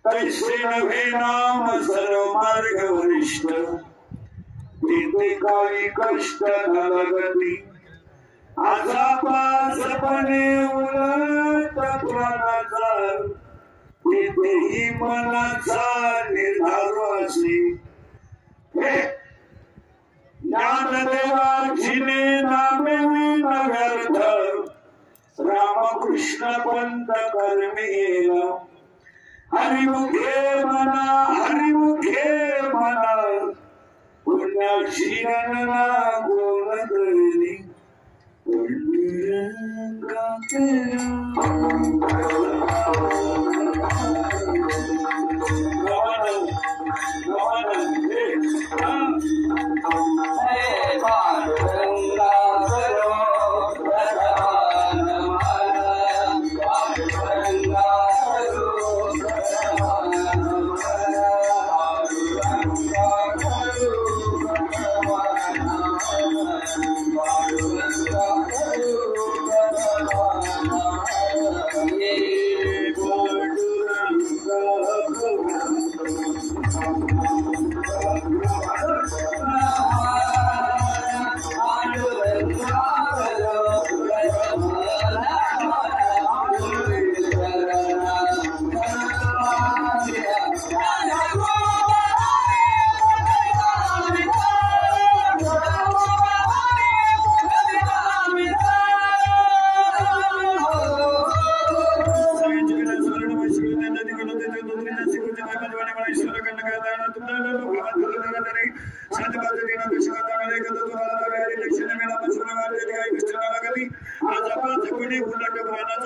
तैसे नभे नाम सर्व मार्ग वरिष्ठ तेथे काही कष्ट न लगती आजापासपणे उलट प्राणाचा तेथेही मनाचा निर्धार असे ज्ञानदेवाचीने नामे व्यर्थ रामकृष्ण पंत कर्मेला हरिमुखे मना पुण्याशी गणना गोल करली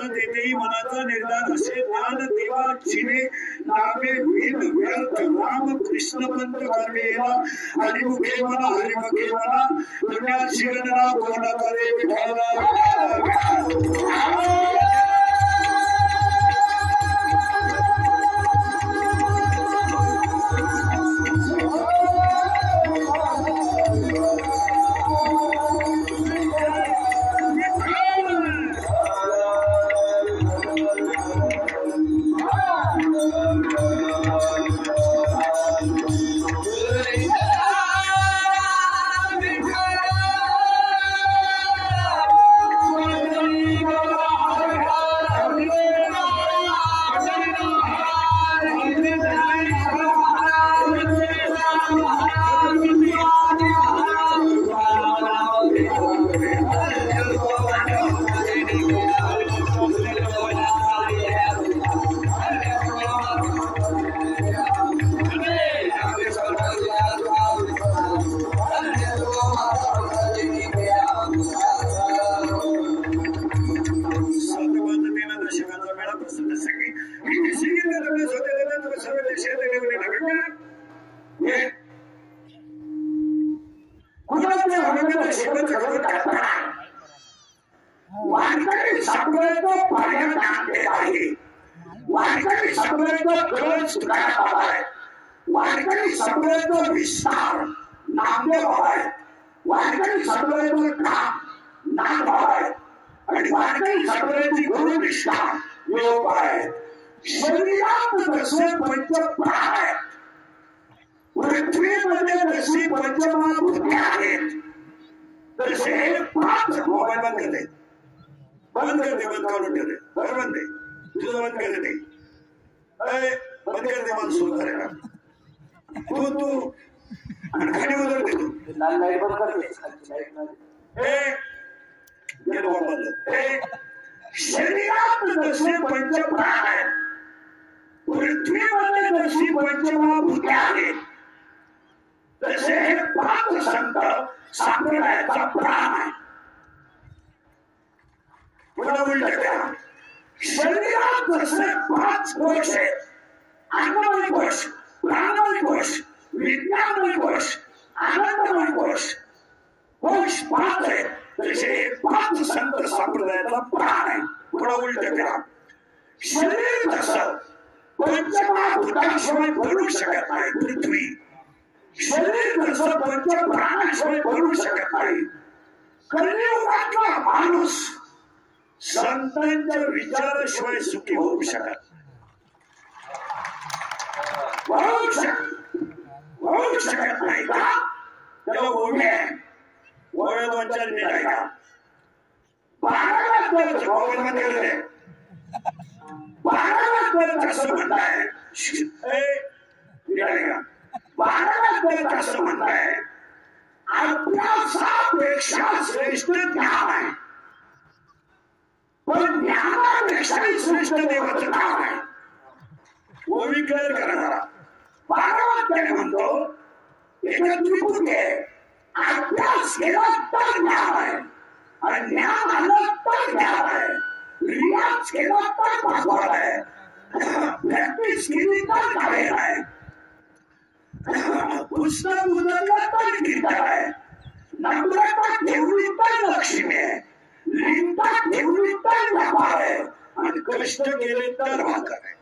तेथेही मनाचा निर्धार असे ज्ञान देवाचीने नामे वेद व्यर्थ राम कृष्ण पंत कर्मेला हरिमुखे म्हणा पुण्याची गणना कोण करे कुणाच्या हवेला शेवट जवळ करता वारकरी सगळ्याचं पाण्यात नांदले आहे. वारकरी सगळ्याचं कळस तुकाराम बाबा आहे. वारकरी सगळ्याचं विस्तार नामदेव बाबा आहे. वारकरी सगळ्याचं काम नाथ बाबा आहे. आणि वारकरी सगळ्याची गुरुनिष्ठा योग आहे. शरीरात जसे पंचप्राण आहेत, पृथ्वीमध्ये जशी पंचमहाभूते आहेत, तसे पाच मोबाईल बंद करते बंद काढून ठेवते. बरोबर नाही तुझं बंद करते बंद करते मला सुरू करायला तू आणि खाली उदर देतो शरीरात जसे पंचप्राण आहेत, पृथ्वीमध्ये जशी पंचमहाभूते आहेत, तसे हे पाच संत संप्रदायाचा प्राण आहे. शरीरात जसे पाच कोश आहेत, अन्नमय कोश, प्राणमय कोश, विज्ञानमय कोश, आनंदमय कोश, कोश पाच आहेत, तसे हे पाच संत संप्रदायाचा प्राण आहे. थोडा उलट करा. शरीर जसं पंचमहाभूतांशिवाय बनू शकत नाही, पृथ्वी शरीर जसं पंचप्राणाशिवाय बनू शकत नाही. कलियुगातला माणूस संतांच्या विचाराशिवाय सुखी होऊ शकत नाही का? त्याला ओढे ओढे 2-4 मिनिट आहे का? 12 मध्ये 12 असं म्हणताय 12 असं म्हणताय अभ्यासापेक्षा श्रेष्ठ ज्ञान आहे, पण ज्ञानापेक्षाही श्रेष्ठ देवाचं नाव आहे. ओवी क्लिअर करा जरा. 12 म्हणतो एका त्रिपुटी आहे, अभ्यास केला तर ज्ञान आहे आणि ज्ञान आलं तर ज्ञान आहे, रियाज केला तर भगवान आहे, प्रॅक्टिस केली तर कावेर आहे, पुस्तक उतरलं तर कीर्तन आहे, नम्रता ठेवली तर लक्ष्मी आहे, लिंता ठेवली तर व्यापार आहे आणि कष्ट केले तर भाकर आहे.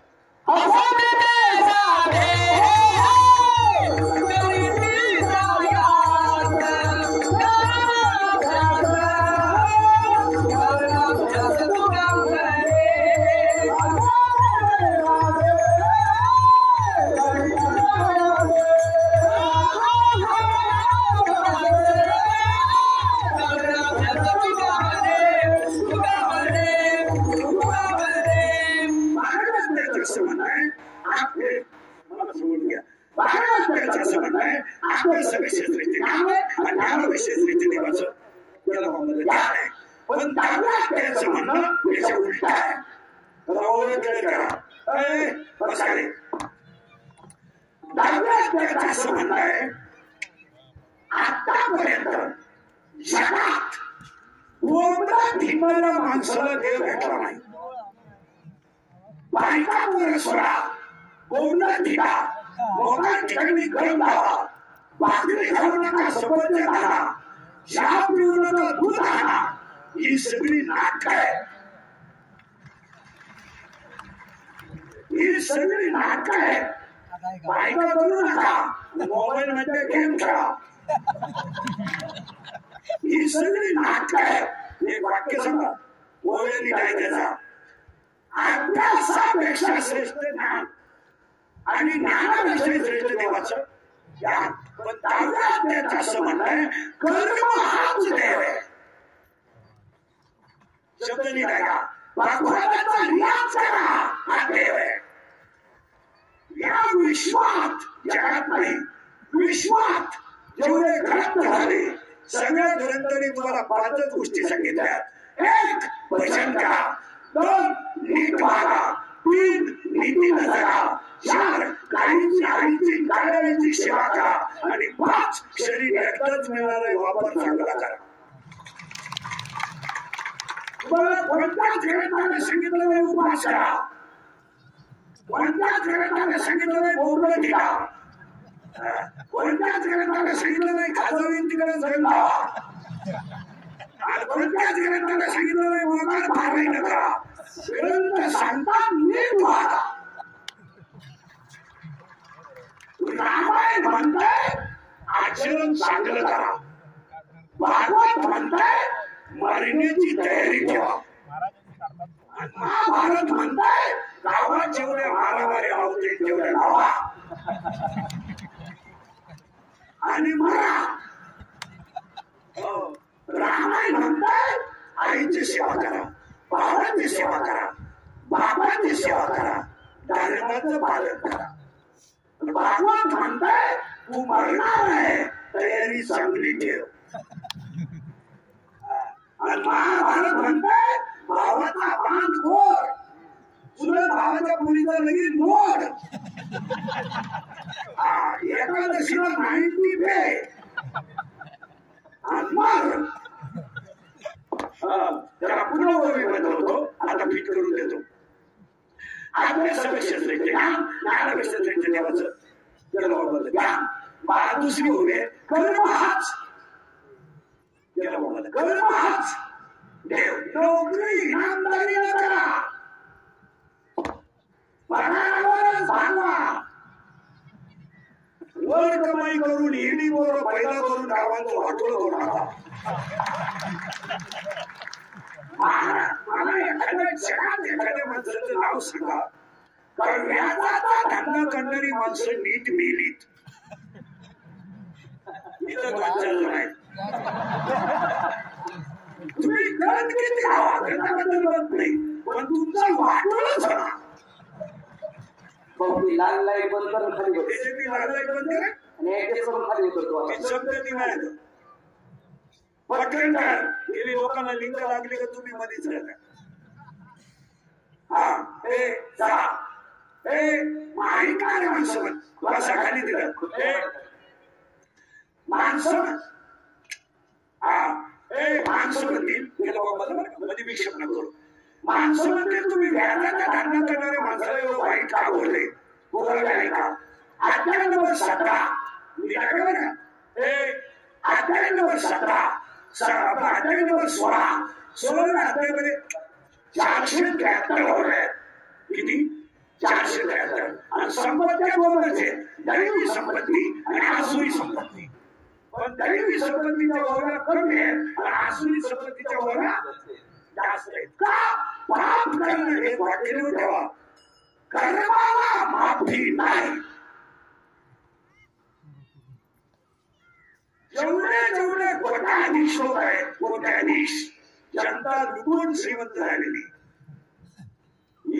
पण दाखवायचं म्हणणं त्याच्या उलट आहे. दाखवायचं असं म्हणणं आहे आतापर्यंत जगात कोणत्या ठिकाणला माणसाला देव भेटला नाही. बायका मुलं सोडा, कोणत्या ठिकाण मोठ्या ठिकाणी गरम लावा, भाकरी घालू नका, सफरचंद घाला, चहा पिऊ नका, दूध आणा, ही सगळी नाटक आहे. ही सगळी नाटक आहे. बायका करू नका, मोबाईल मध्ये गेम खेळा, ही सगळी नाटक आहे. एक वाक्य सांगा ओळखली काय त्याचा अभ्यासापेक्षा श्रेष्ठ ज्ञान आणि ज्ञानापेक्षा श्रेष्ठ देवाचं ज्ञान. पण दाव्यात असं म्हणणं कर्म हाच देव आहे. शब्द नाही काय का भगवानाचा रियाज करा हा देव आहे. या विश्वात जगात नाही, विश्वात जेवढे ग्रंथ झाले सगळ्या ग्रंथांनी तुम्हाला 5 गोष्टी सांगितल्या. 1 भजन करा, 2 नीट वागा, 3 नीतीनं जगा, 4 गायीची आईची गाड्यांची सेवा करा आणि 5 शरीर एकदाच मिळणारा वापर चांगला करा. तुम्हाला कोणत्याच ग्रंथाने सांगितलं उपवास करा, कोणत्याच ग्रंथाने सांगितलं नाही बोबडं ठिका, कोणत्याच ग्रंथाने सांगितलं नाही खाजवीन तिकडे जाईल आणि कोणत्याच ग्रंथाने सांगितलं नाही मोकार फारही नका. ग्रंथ सांगतात नीट वागा. रामायण म्हणताय आचरण चांगलं करा, भागवत म्हणताय मरण्याची तयारी ठेवा, महाभारत म्हणताय गावात जेवढ्या मारामारी आवते तेवढ्या लावा आणि मरा. रामायण म्हणताय आईची सेवा करा, भावाची सेवा करा, बापाची सेवा करा, धर्माचं पालन करा. भागवत म्हणताय तू मरणार आहे तयारी चांगली ठेव. आणि महाभारत म्हणताय भावाचा बांध फोड, तुला भावाच्या मुलीचा लगेच मोड. एकादशीला 90 पे आणि मग त्याला पुन्हा ओळी बदलतो. आता फिट करून देतो. आपल्या सभेक्षेत्र ज्ञानपेक्षा देवाचं त्याला ज्ञान बा दुसरी उभे कर्म हाच त्याला कर्म हाच देव. नोकरी इनामदारी न करा, पगारावरच भागवा. वर कमाई करून ईडी बरोबर पैदा करून गावांचं वाटोळ करू नका. मला एखाद्या जगात एखाद्या माणसाचं नाव सांगा कारण व्याजाचा धंदा करणारी माणसं नीट मेलीत. इथं वाचायला नाही. तुम्ही ग्रंथ किती खावा ग्रंथाबद्दल बोलत नाही पण तुमचा वाटोळच होणार. लाल लाईट बंद करून खाली होते बीजेपी लाल लाईट बंद करे आणि ऍडजस्ट करून खाली होतो. शब्द नाही पटकन गेली लोकांना लिंक लागली का तुम्ही मध्येच राहता. हा हे जा हे माहिती माणसं थोडासा खाली दिलं माणसं. हा हे माणसं म्हणतील गेलं बाबा मध्ये विक्षेप न करू. माणसं म्हणतील तुम्ही व्याजाचा धंदा करणाऱ्या माणसाला एवढं वाईट का बोलले बोलायला नाही का. अध्याय नंबर 17 अध्याय नंबर 17 अध्याय नंबर 16 अध्यायामध्ये 473 ओव्या किती 473 आणि संपत्त्या दोनच आहेत दैवी संपत्ती आणि आसुरी संपत्ती. पण दैवी संपत्तीच्या ओव्या कमी आहेत आणि आसुरी संपत्तीच्या ओव्या जास्त आहेत. का पाप करणं हे वाटेवर ठेवा, कर्माला माफी नाही. जेवढे कोट्याधीश लोक आहेत कोट्याधीश जनता लुटून श्रीमंत झालेली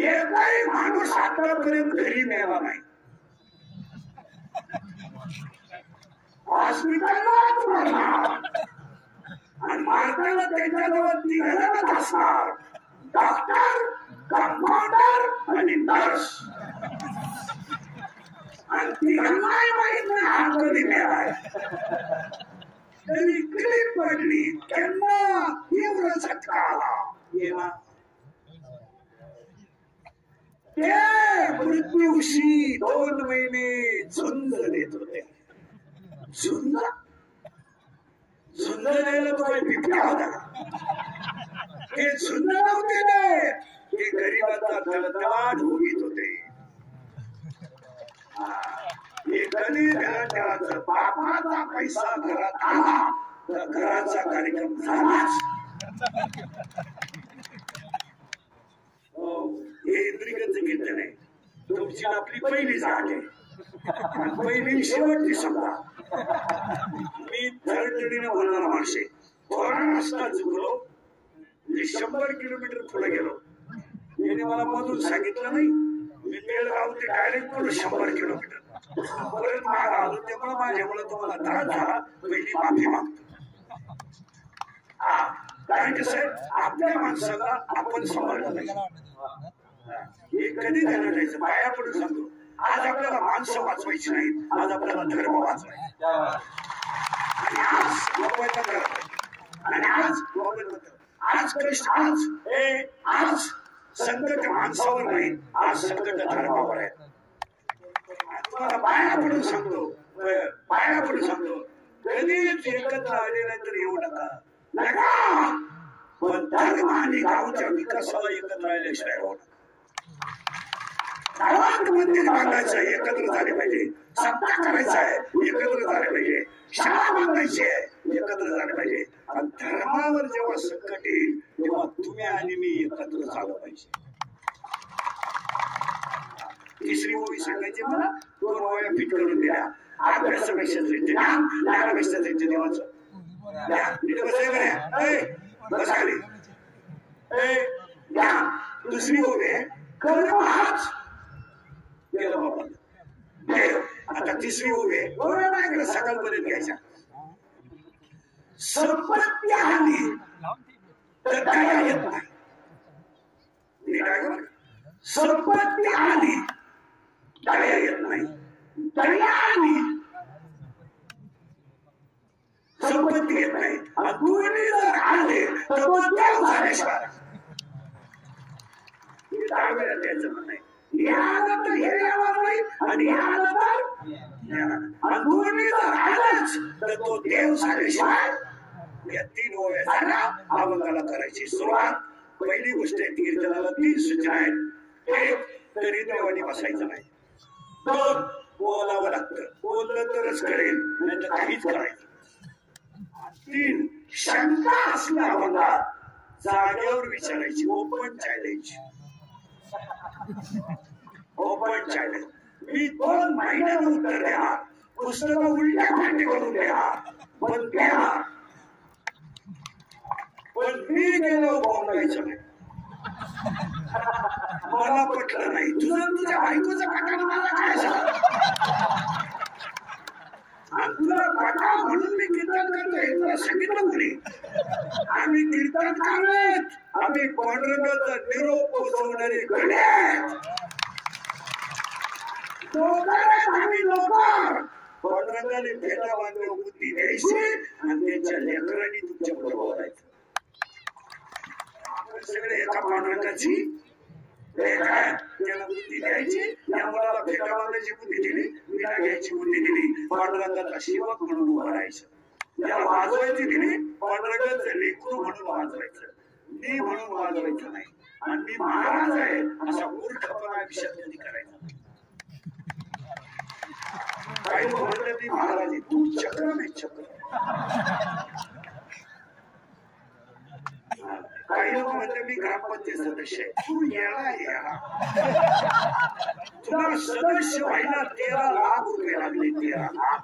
एकही माणूस आतापर्यंत घरी मिळाला नाही. हॉस्पिटललाच मरणार आणि मारताना त्यांच्याजवळ तिघजणच असणार डॉक्टर कंपाऊंडर आणि नर्स. आणि तिघांनाही माहित नाही हा कधी मिळालाय. तरी क्लिप पडली त्यांना तीव्र झटका आला. ते मृत्यूशी 2 महिने झुंज देत होते. झुंज द्यायला तो काही बिबट्या होता. हे झुंज नव्हते ते गरीबाचा तळतळाट उभीत होते. कधी घरात बापाचा पैसा घरात आला तर घराचा कार्यक्रम झालाच. हे इंद्रियचं घेतलं नाही. तुमची आपली पहिली जाट आहे पहिली शेवटची समजा. मी धडधडीने बोलणारा माणसे थोडा रस्ता चुकलो 100 किलोमीटर पुढे गेलो. याने मला मधून सांगितलं नाही. मी बेळगाव ते डायरेक्ट बोललो 100 किलोमीटर परत माग आलो. त्यामुळे माझ्यामुळे तुम्हाला त्रास झाला. पहिली माफी मागतो. कारण कसं आहे आपल्या माणसाला आपण सांभाळलं पाहिजे. हे कधी ध्यानात ठेवायचं. बाया पडून सांगतो आज आपल्याला माणसं वाचवायची नाही आज आपल्याला धर्म वाचवायचा. आणि आज मोबाईल बंद आणि आज मोबाईल बंद आज कनिष्ठ आज संकट माणसावर नाही, आज संकट धर्मावर आहे. तुम्हाला पाया पडून सांगतो, पाया पडून सांगतो, कधीच एकत्र आले नाही तर येऊ नका. पण धर्म आणि गावच्या विकासाला एकत्र आल्याशिवाय होणार. गावात मंदिर बांधायचं एकत्र झाले पाहिजे, सत्ता करायचा आहे एकत्र झाले पाहिजे, शाळा बांधायची आहे एकत्र झाले पाहिजे. आणि धर्मावर जेव्हा संकट येईल तेव्हा तुम्ही आणि मी एकत्र झालं पाहिजे. तिसरी ओवी सांगायची मला, 2 ओव्या फिट करून दिल्या. अभ्यासापेक्षा ज्ञानापेक्षा देवाचं बस खाली. दुसरी ओवी कर्म हाच गेलं बाबा देव. आता तिसरी ओवी आहे सकाळपर्यंत घ्यायच्या. संपत्ती आली तर दया येत नाही. संपत्ती आली दया येत नाही. दया आली संपत्ती येत नाही. दोन्ही जर आले तर तो देव झाल्याशिवाय त्याचं म्हणणं आहे. याला तर हे यावर नाही आणि याला तर दोन्ही जर आलाच तर तो देव झाल्याशिवाय. या 3 ओव्या झाल्या. अभंगाला करायची सुरुवात. पहिली गोष्ट आहे, कीर्तनाला 3 सूचना आहेत. 1 तरी देवानी बसायचं नाही. 2 बोलावं लागतं, बोललं तरच कळेल नाही तर काहीच करायचं. 3 शंका असल्या अभंगात जागेवर विचारायची. Open challenge. Open challenge. मी 2 महिन्यानं उत्तर द्या, पुस्तकं उलट्या पाठी करून द्या, पण द्या. पण मी गेलो बोलायचं नाही. मला पटलं नाही. तुझं तुझ्या बायकोचं पटलं मला काय सांग. तुला पटा म्हणून मी कीर्तन करतोय तुला सांगितलं कोणी. आम्ही कीर्तन करत, आम्ही पांडुरंगाचा निरोप पोहोचवणारे गणे आम्ही लोक. पांडुरंगाने भेटा बांधल्या बुद्धी द्यायची आणि त्यांच्या लेकरांनी तुमच्या बरोबर राहायचं. सगळे एका पांडुरंगाची त्याला बुद्धी द्यायची. या मुलाला भेटा बांधायची बुद्धी दिली, विडा घ्यायची बुद्धी दिली, पांडुरंगाचा सेवक म्हणून उभं राहायचं. त्याला वाजवायची दिली, पांडुरंगाचं लेकरू म्हणून वाजवायचं, मी म्हणून वाजवायचं नाही. आणि मी महाराज आहे असा मूर्खपणा विषयात कधी करायचा. काही लोक म्हणतात मी महाराज आहे, तू चक्र नाही चक्र. काही लोक म्हणतात मी ग्रामपंचायत सदस्य आहे, तू याला तुला सदस्य व्हायला 13 लाख रुपये लागले. 13 लाख.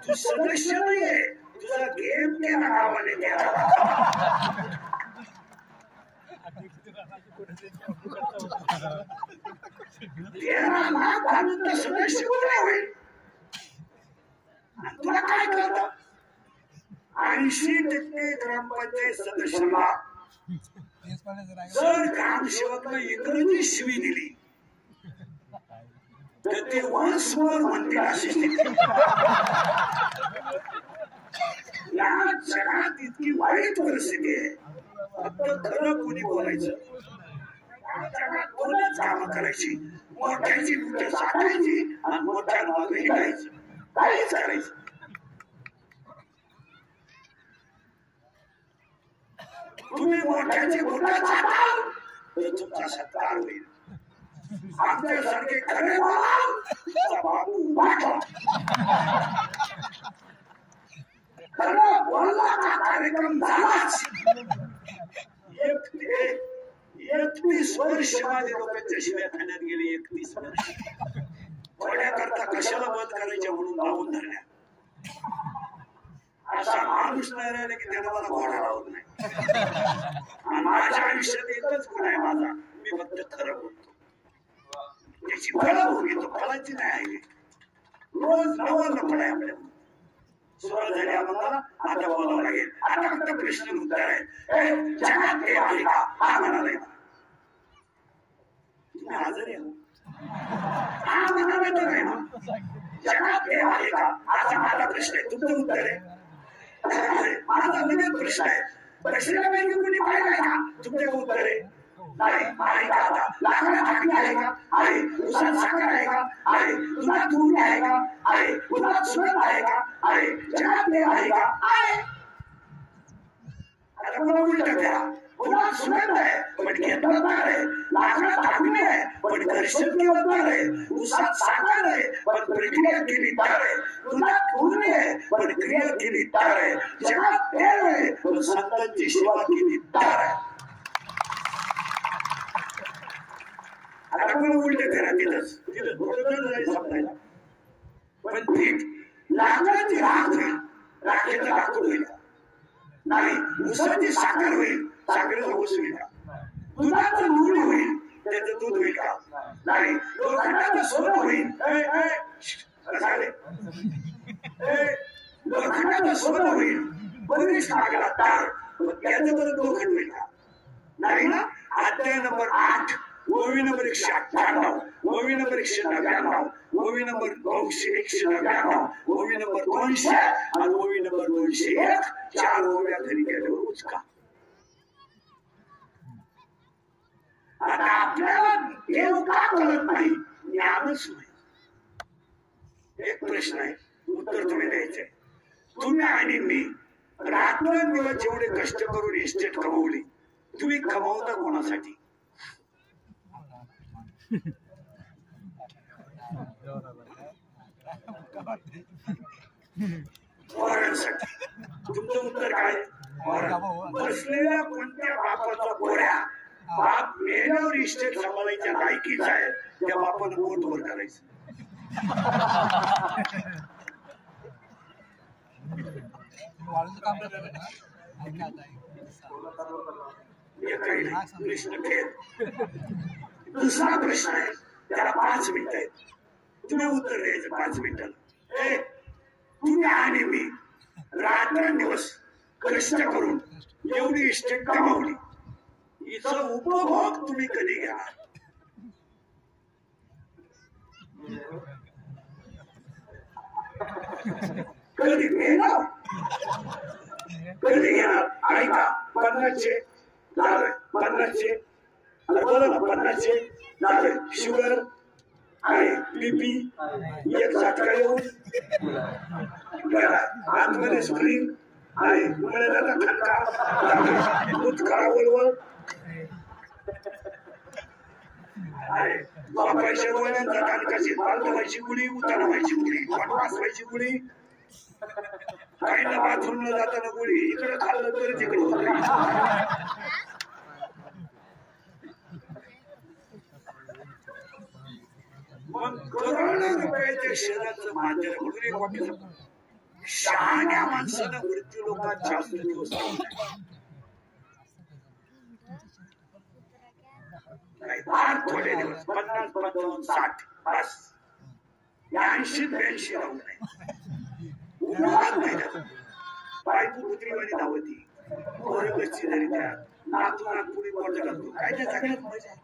तू सदस्य नाहीये, तुझा गेम 13 गावाने 13 लाख. 13 लाख घालून तर सदस्य कुठे होईल. तुला काय कळतं. 80% ग्रामपंचायत सदस्याला जर ग्रामसेवकला इंग्रजी शिवी दिली तर ते वन्स मोर म्हणतील अशी स्थिती. या जगात इतकी वाईट परिस्थिती आहे. फक्त खरं कोणी बोलायचं. जगात कोणच कामं करायची, मोठ्याची मोठ्या साठायची आणि मोठ्या मागे हिंडायचं, काहीच करायचं. तुम्ही मोठ्याची मोठा चाटाल तर तुमचा सत्कार होईल. आमच्यासारखे खरे बोलाल बाबू वाटला. खरं बोलला का कार्यक्रम झालाच. 31 वर्ष माझे लोकांच्या शिव्या खाण्यात गेले. 31 वर्ष. थोड्याकरता कशाला बंद करायच्या म्हणून लावून धरल्या. असा माणूस नाही राहिला की त्याला मला घोडा लावत नाही. माझ्या आयुष्यात एकच गुण आहे माझा, मी फक्त खरं बोलतो. त्याची फळं होऊन येतो, फळाची नाही आहे. रोज नवं फळ आहे आपल्या. सुरुवात झाली आम्हाला. आता बोलावं लागेल. आता फक्त प्रश्न उत्तर आहे. जगात हे आहे का हा म्हणाला. तुम्ही हजर आहे हा म्हणाला तर आहे ना. जगात हे आहे का असा माझा प्रश्न आहे. तुमचं उत्तर आहे. माझा नवीन प्रश्न आहे. प्रश्नापैकी कोणी पाहिलाय का. तुमचे उत्तर आहे नाही आहे का आता लाकडा टाकली आहे का आहे उसात साखर आहे का आहे दुधात दूध आहे का आहे दुधात सुगंध आहे का आहे जगात देव आहे का आहे आता कोणा उलट द्या दुधात सुगंध आहे पण घेतणार आहे लाकडा टाकली आहे पण घर्षण केवळ आहे उसात साखर आहे पण प्रक्रिया केली तर आहे दुधात दूध आहे पण क्रिया केली तर आहे जगात देव आहे पण संतांची सेवा केली तर आहे आपण उलट करा तिथं समजायला पण पीठ लाकडाची राख होईल राखेचं लाकूड होईल नाही उसाची साखर होईल साखरेचा ऊस होईल दुधाचं दूध होईल त्याचं दूध होईल का नाही लोखंडाचं सोनं होईल लोखंडाचं सोनं होईल बरीच लागला तार त्याचं बरं लोखंड होईल का नाही ना अध्याय नंबर 8 ओवी नंबर 198 ओवी नंबर 199 ओवी नंबर 199 ओवी नंबर 200 आणि ओवी नंबर 201 4 ओव्या घरी गेल्यावर उचका आता आपल्याला देव का कळत नाही ज्ञानच नाही एक प्रश्न आहे उत्तर तुम्ही द्यायचंय तुम्ही आणि मी रात्रंदिवस जेवढे कष्ट करून इस्टेट कमवली तुम्ही कमवता कोणासाठी तुमचं उत्तर काय बसलेल्या कोणत्या बापाचा पोऱ्या बाप मेल्यावर इस्टेट सांभाळायच्या लायकीचा आहे त्या बापानं पोट वर करायचं दुसरा प्रश्न आहे त्याला 5 मिनिटं आहेत तुम्ही उत्तर द्यायचं 5 मिनिटाला तुम्ही आणि मी रात्रंदिवस कष्ट करून एवढी इस्टेट कमावली हिचा उपभोग तुम्ही कधी घ्या कधी घेणार कधी घेणार ऐका 50चे झालं 50चे बोला ना 50चे झालं शुगर आहे बीपी एक झटका येऊन आतमध्ये स्क्रीन आहे उमळण्याचा खटका दूध काळा वळवळ आहे पैसे वळण्याचा कानकाशी बाल व्हायची गुळी उतारा व्हायची गुळी वाटवास व्हायची गुळी काहींना बाथरूमला जाताना गुळी इकडे खाल्लं तरी तिकडे होत मग करोडो रुपयाच्या शेअराचं मांजर म्हणून एक वाटलं शहाण्या माणसानं मृत्यू लोकात जास्त दिवस फार थोडे दिवस 50 55 60 बस 80 राहू नये उन्हाळ्यात नाही बायको कुत्रीवाणी धावती पोरं कच्ची झाली त्या नातू नागपुरी पोट घालतो काय त्या सगळ्यात मजा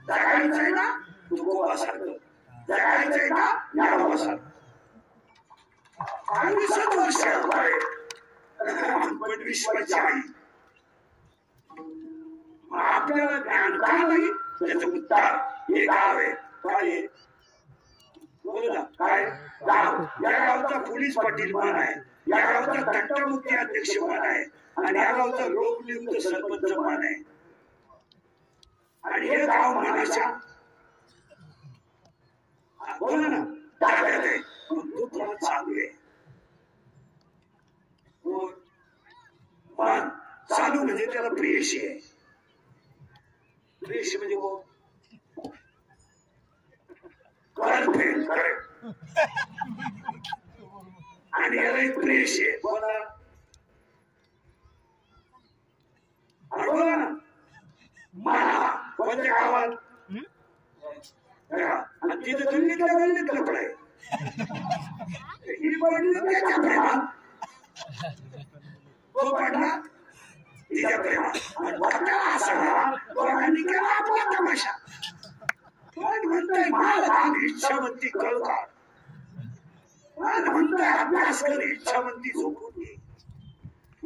जगायचंय ना तुकोबासारखं जगायचंय ना ज्ञानोबासारखं 20 वर्ष पण विश्वाची आई आपल्याला ज्ञान का नाही त्याचं उत्तर हे गाव आहे काय बोल ना काय गाव या गावचा पोलीस पाटील मान आहे या गावचा तंटमुक्ती अध्यक्ष मान आहे आणि या गावचा लोकनियुक्त सरपंच मान आहे आणि हे गाव मानाच्या बोला ना ताब्यात आहे पण तो थोडा चालू आहे मन चालू म्हणजे त्याला प्रेयशी आहे प्रेयशी म्हणजे गर्लफ्रेंड करेक्ट आणि याला एक प्रेयशी आहे बोला बोला ना माना कोणत्या गावात आणि तिथं गल्लीतल्या गल्लीत लपड आहे ही पडली त्याच्या प्रेमात तो पडला तिच्या प्रेमात आणि वरच्या हसला दोघांनी केला आपला तमाशा पण म्हणतोय माझा इच्छावंती कळ काढ म्हणतोय अभ्यास कर इच्छावंती झोपून घे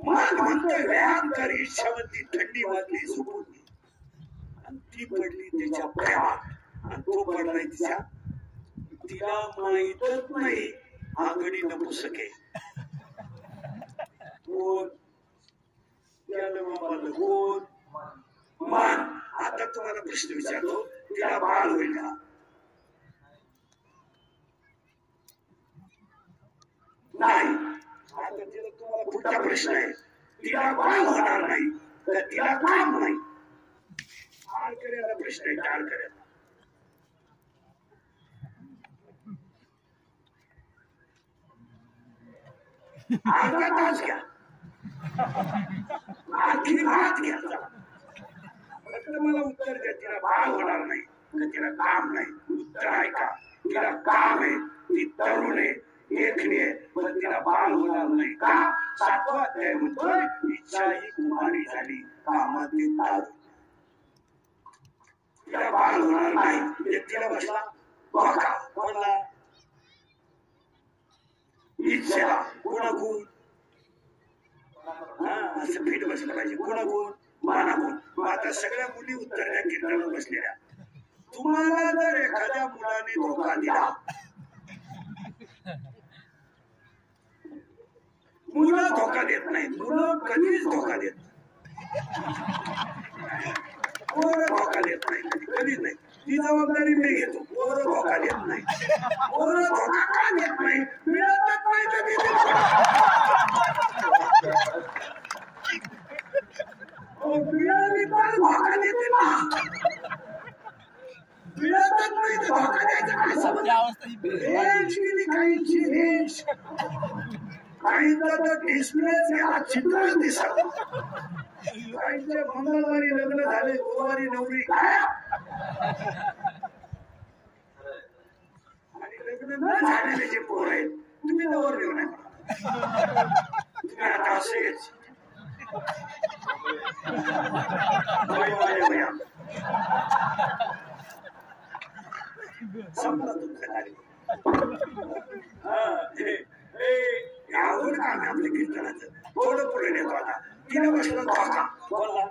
मन म्हणतोय व्यायामकर ईर्ष्यावरती थंडी वाजली झोपून घे. आणि ती पडली त्याच्या प्रेमात आणि तो पडलाय तिच्या. तिला माहीतच नाही आघडी नपुसक आहे. कोण त्याला बाबाला कोण मान. आता तुम्हाला प्रश्न विचारतो, तिला बाळ होईल का? नाही. आता तिला तुम्हाला पुढचा प्रश्न आहे, तिला बाळ होणार नाही तर तिला काम नाही. टाळ करायला प्रश्न आहे, टाळ करायला. अर्धा तास घ्या, आणखी रात घ्या. फक्त मला उत्तर द्या, तिला बाळ होणार नाही तर तिला काम नाही. उत्तर आहे का? तिला काम आहे, ती तरुण आहे, देखणी आहे, पण तिला बाळ होणार नाही का? 7वा अध्याय म्हणतोय इच्छा ही कुमारी झाली, कामात ती तारू. तिला बाळ होणार नाही. व्यक्तीला बसला धोका कोणला? इच्छा. गुणगुण असं फिट बसलं पाहिजे. गुणगुण मानागुण. मग आता सगळ्या मुली उत्तर द्या कीर्तनात बसलेल्या. तुम्हाला जर एखाद्या मुलाने धोका दिला, मुलं धोका देत नाही, मुलं कधीच धोका देत नाही. पोरं धोका देत नाही, कधीच नाही. ती जबाबदारी मी घेतो. पोरं धोका देत नाही. पोरं धोका का देत नाही? मिळतच नाही तर देते. मिळाली तर धोका देते ना. मिळतच नाही तर धोका द्यायचा काय समज? रेंज गेली काहींची, रेंज. काहींचा तर डिस्प्लेच गेला, चित्रच दिसत. काहींचे मंगळवारी लग्न झाले, गुरुवारी नवरी गायब. आणि लग्न न झालेले जे पोर आहेत, तुम्ही नवर देऊ नये. तुम्ही आता असेच संपला तुमचा कार्यक्रम. यावर काम आहे आपल्या कीर्तनाचं. थोडं पुढे नेतो आता. तिला बसला धोका बोलला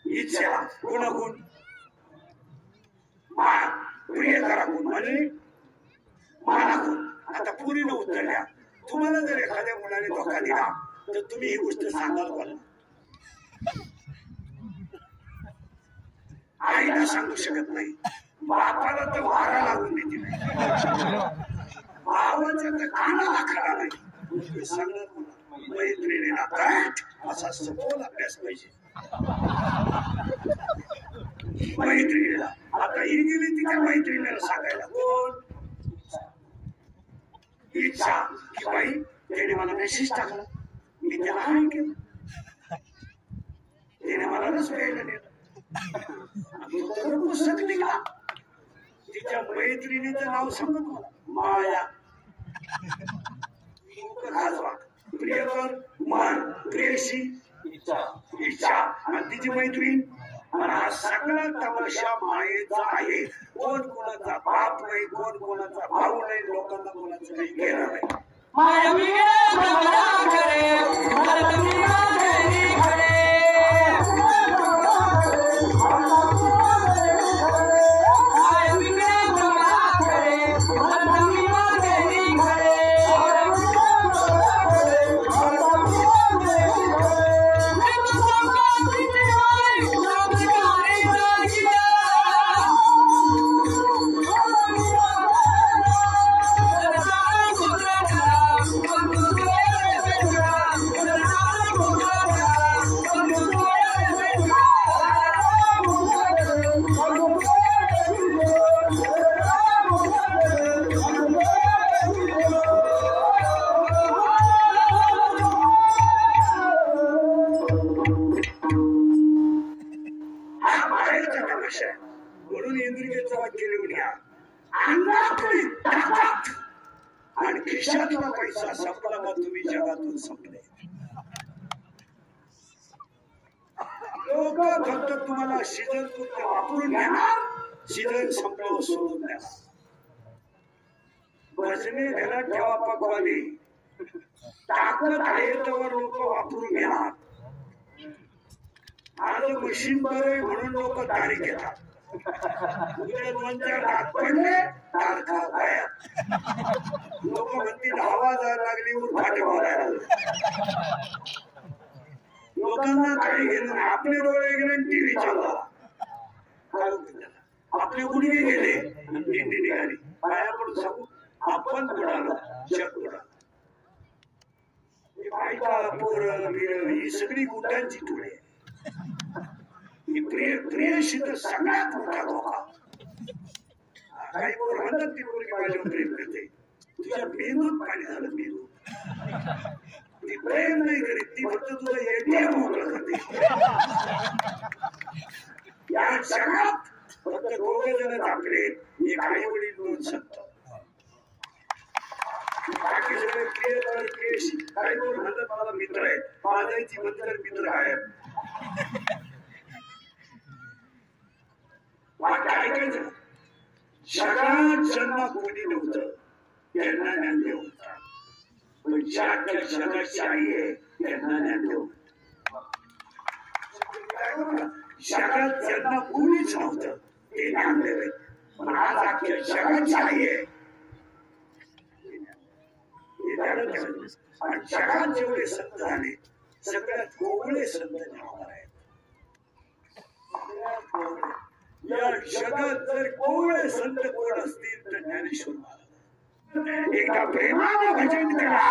इच्छा. गुणगुण मान. प्रिय करा गुण म्हणजे मानागुण. आता पुरीनं उत्तर द्या. तुम्हाला जर एखाद्या मुलाने धोका दिला तर तुम्ही ही गोष्ट सांगाल बोला? आईला सांगू शकत नाही, बापाला तर वारा लागून देते नाही, भावाच्या तर कानाला खरा नाही. सांगणार बोला. मैत्रिणीला कट असा सखोल अभ्यास पाहिजे. मैत्रिणीला आता ही गेली तिच्या मैत्रिणीला सांगायला कोण? इच्छा की बाई त्याने मला मेसेज टाकला, मी त्याला हाय केलं, त्याने मला रस प्यायला नेलं, पुस्तक निघाला. तिच्या मैत्रिणीचं नाव सांगत मला माया. प्रियकर मान, प्रेयसी इच्छा आणि तिची मैत्रीण. आणि हा सगळा तमाशा मायेचा आहे. कोण कोणाचा बाप नाही, कोण कोणाचा भाऊ नाही, लोकांना कोणाचं काही घेणं नाही. म्हणून इंद्रियाचं वाक्य लिहून घ्या. अंगातली ताकद आणि खिशातला पैसा संपला का तुम्ही जगातून संपले. लोक फक्त तुम्हाला सीजन पुरतं वापरून घेणार, सीजन संपल्यावर सोडून देणार. भजने घरात ठेवा पकवाने, ताकद आहे तर लोक वापरून घेणार. आज मशीन बरं म्हणून लोक दारी घेतात. उद्या 2-4 दात पडले तारखा गायब. लोक म्हणतील हवा जायला लागली फाटे वाजायला लागले. लोकांना काही घेणं. आपले डोळे गेले टीव्ही चालला. आपले गुडघे गेले दिंडी निघाली. पाया पडून सांगू आपण बुडालो जग बुडालो. बायका पोरं बिरं ही सगळी गुटांची टोळी. प्रियशी तर सगळ्यात मोठा धोका. काही पोर म्हणतात ती पोरगी माझ्यावर प्रेम करते. तुझ्या मेंदूत पाणी झालं. मेंदू ती प्रेम नाही करीत. ती फक्त तुझं एटीएम मोकळं करते. या जगात फक्त 2 जण आपले एक आई वडील 2 संत. बाकी सगळे प्रियशी. काही पोर म्हणतात मला मित्र आहे. माझाची मंत्र मित्र आहे. ऐकायचं जगात ज्यांना कोणी नव्हतं त्यांना ज्ञान देऊ. पण जगाची आई आहे त्यांना ज्ञान देऊ. जगात ज्यांना कोणीच नव्हतं ते ज्ञान देवे. पण आज अख्ख्या जगाची आई आहे. आणि जगात जेवढे संत झाले सगळ्यात कोवळे संत ज्ञानवान आहेत. या जगात जर कोवळे संत कोण असतील तर ज्ञानेश्वर महाराज. एका प्रेमाने भजन करा.